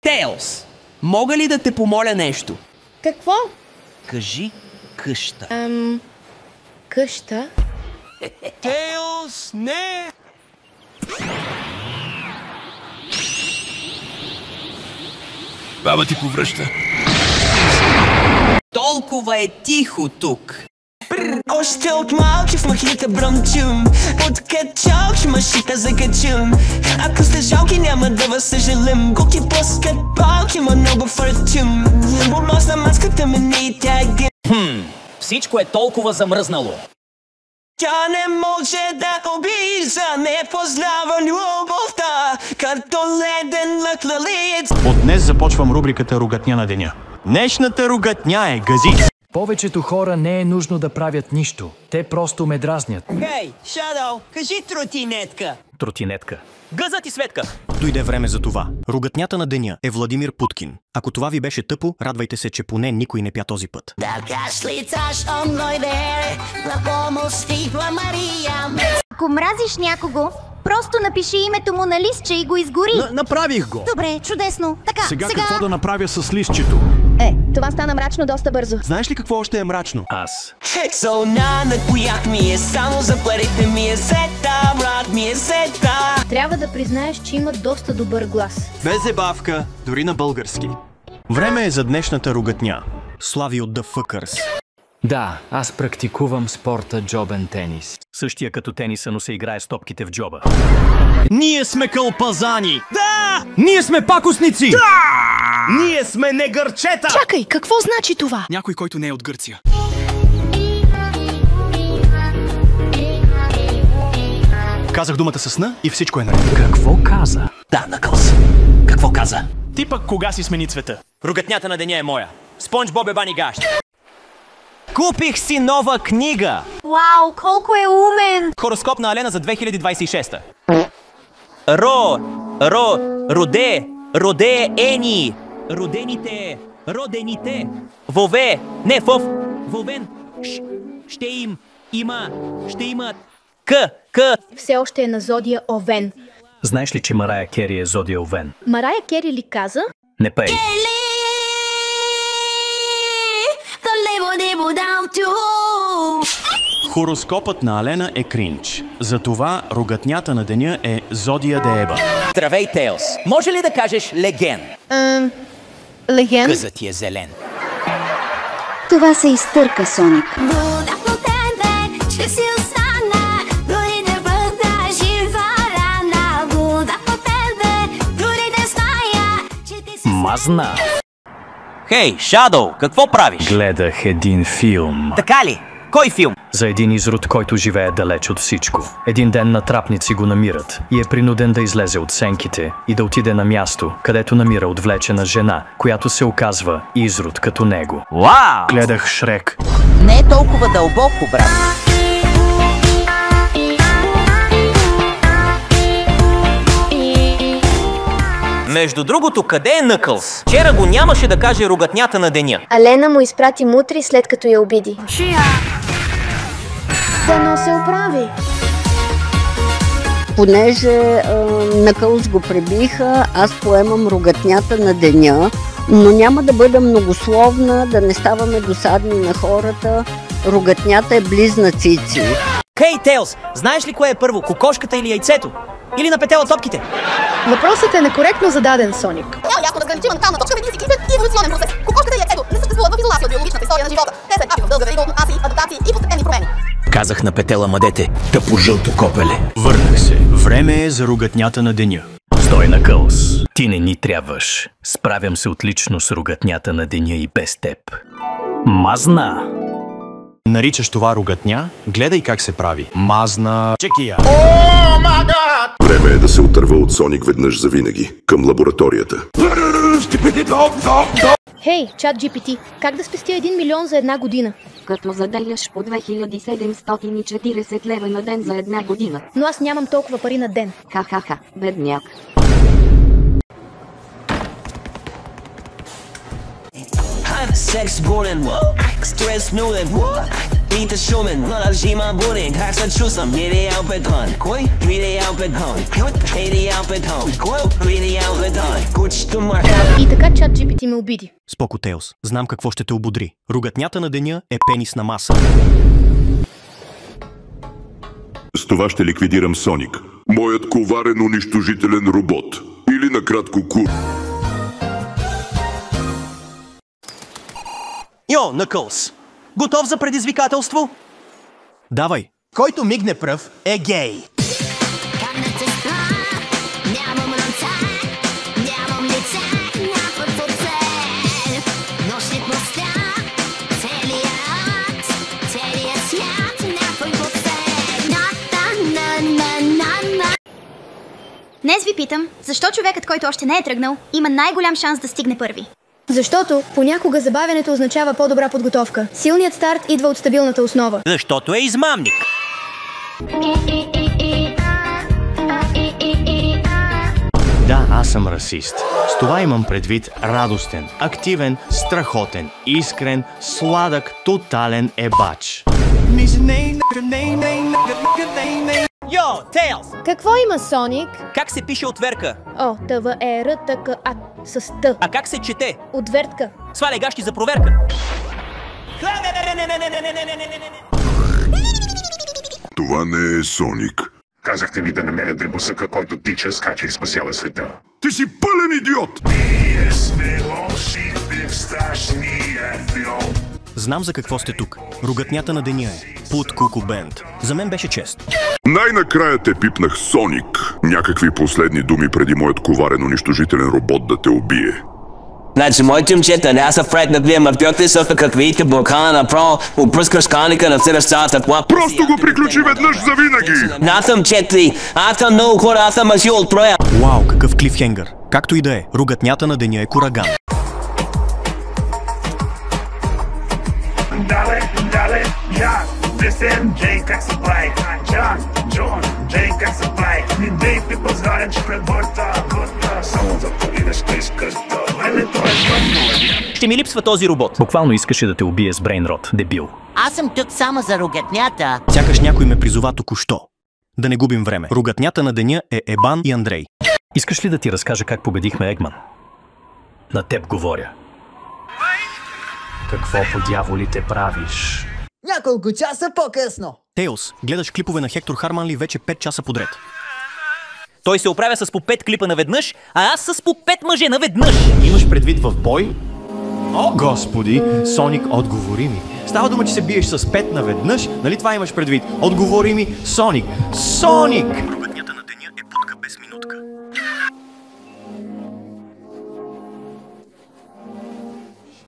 Тейлс, мога ли да те помоля нещо? Какво? Кажи къща. Къща? Тейлс, не! Баба ти повръща. Толкова е тихо тук. Още от малки в махника бръмчум. От качалки машита закачум. Ако сте жалки няма да вас съжалим. Гуки пускат палки, има много фърчум. Бомос на маската ме не тяга. Всичко е толкова замръзнало. Тя не може да обижда, не познава любовта, като леден лък лалиц. От днес започвам рубриката Ругатня на деня. Днешната ругатня е газиц. Повечето хора не е нужно да правят нищо. Те просто ме дразнят. Хей, Шадоу, кажи тротинетка. Тротинетка. Гъза ти, Светка! Дойде време за това. Ругатнята на деня е Владимир Путкин. Ако това ви беше тъпо, радвайте се, че поне никой не пя този път. Ако мразиш някого, просто напиши името му на листче и го изгори. Направих го. Добре, чудесно. Така, Сега какво да направя с листчето? Това стана мрачно доста бързо. Знаеш ли какво още е мрачно? Аз. Сексона на кояк ми е само за парите ми е сета, брат ми е сета. Трябва да признаеш, че има доста добър глас. Без забавка, дори на български. Време е за днешната ругатня. Слави от The Fuckers. Да, аз практикувам спорта джобен тенис. Същия като тениса, но се играе с топките в джоба. Ние сме кълпазани! Да! Ние сме пакостници! Да! Ние сме негърчета! Чакай, какво значи това? Някой, който не е от Гърция. Казах думата със сна и всичко е наред. Какво каза? Да, Накълс. Какво каза? Ти пък кога си смени цвета? Ругатнята на деня е моя. Спонж Боб е бани гащ. Купих си нова книга! Вау, колко е умен! Хороскоп на Алена за 2026. Роде, Ени. Родените. Вове, не вов, вовен. Ще имат. К. Все още е на зодия Овен. Знаеш ли, че Марая Кери е зодия Овен? Марая Кери ли каза? Не пей. Хороскопът на Алена е кринч. Затова ругатнята на деня е Зодия Дееба. Здравей, Тейлс. Може ли да кажеш леген? Леген? Гъзът ти е зелен. Това се изтърка, Соник. Мазна. Хей, Шадоу, какво правиш? Гледах един филм. Така ли? Кой филм? За един изрод, който живее далеч от всичко. Един ден натрапници го намират и е принуден да излезе от сенките и да отиде на място, където намира отвлечена жена, която се оказва изрод като него. Вау! Гледах Шрек. Не е толкова дълбоко, брат. Между другото, къде е Накълс? Вчера го нямаше да каже ругатнята на деня. Алена му изпрати мутри след като я обиди. Дано се оправи. Понеже Накълс го пребиха, аз поемам ругатнята на деня, но няма да бъда многословна, да не ставаме досадни на хората. Ругатнята е близнацици. Хей, Тейлс, знаеш ли кое е първо, кокошката или яйцето? Или на петела топките? Въпросът е некоректно зададен, Соник. Няма ясно разграничима натална точка между всичките и еволюционен процес. Кокошката и яйцето не съществуват в изолация от биологичната история на живота. Те са етапи в дълга верига от мутации, адаптации и постепенни промени. Казах на петела мъдете, тъпо жълто копеле. Върнах се. Време е за ругатнята на деня. Стой, Накълс. Ти не ни трябваш. Справям се отлично с ругатнята на деня и без теб. Мазна! Наричаш това ругатня? Гледай как се прави. Мазна чекия. Време е да се отърва от Соник веднъж завинаги към лабораторията. Хей, чат GPT, как да спестя 1 милион за една година? Като заделяш по 2740 лева на ден за една година. Но аз нямам толкова пари на ден. Ха-ха-ха, бедняк. Sex golden, stres nullen, Dita Schumann, Lola Jima Buni, Taxa Chusam, Yedi Alpedon, Koi, Ridi Alpedon, Hedi Alpedon, Koi, Ridi Alpedon, Kuch Tumar. И така ChatGPT ме обиди. Споко, Теос. Знам какво ще те ободри. Ругатнята на деня е пенис на маса. С това ще ликвидирам Соник. Моят коварен унищожителен робот. Или накратко ку... Йо, Накълс! Готов за предизвикателство? Давай! Който мигне пръв е гей. Днес ви питам, защо човекът, който още не е тръгнал, има най-голям шанс да стигне първи? Защото понякога забавянето означава по-добра подготовка. Силният старт идва от стабилната основа. Защото е измамник. Да, аз съм расист. С това имам предвид радостен, активен, страхотен, искрен, сладък, тотален ебач. Йо, Тейлс! Какво има Соник? Как се пише отверка? О, ТВЕРТКА с Т. А как се чете? Отвертка. Сваля гащи за проверка. Това не е Соник. Казахте ми да намеря дребосъка, който тича, скача и спасява света. Ти си пълен идиот! Ние сме лоши в страшния филм. Знам за какво сте тук. Ругатнята на деня е Put Cuckoo Band. За мен беше чест. Най-накрая те пипнах, Соник. Някакви последни думи преди моят коварен унищожителен робот да те убие. Значи моите момчета не са фред на вие мъртвяхте също каквите буркана направо опръскаш каника на следващата това. Просто го приключи веднъж за винаги! Аз съм четли, аз съм много хора, аз съм мъжи от проя. Вау, какъв клифхенгър. Както и да е, ругатнята на деня е Кураган. Дале, я, десем, Джей, как се прави? Джон, Джей, как се прави? Ни дей пи позгарен, че пред борта, само за пари нещо искаш да. Ще ми липсва този робот. Буквално искаше да те убие с брейнрот, дебил. Аз съм тук само за ругатнята. Сякаш някой ме призова току-що. Да не губим време. Ругатнята на деня е Ебан и Андрей. Искаш ли да ти разкажа как победихме Егман? На теб говоря. Какво по дяволите правиш? Няколко часа по-късно. Тейлс, гледаш клипове на Хектор Харманли вече 5 часа подред. Той се оправя с по 5 клипа наведнъж, а аз с по 5 мъже наведнъж. Имаш предвид в бой? О, господи! Соник, отговори ми. Става дума, че се биеш с 5 наведнъж, нали това имаш предвид? Отговори ми, Соник! Соник!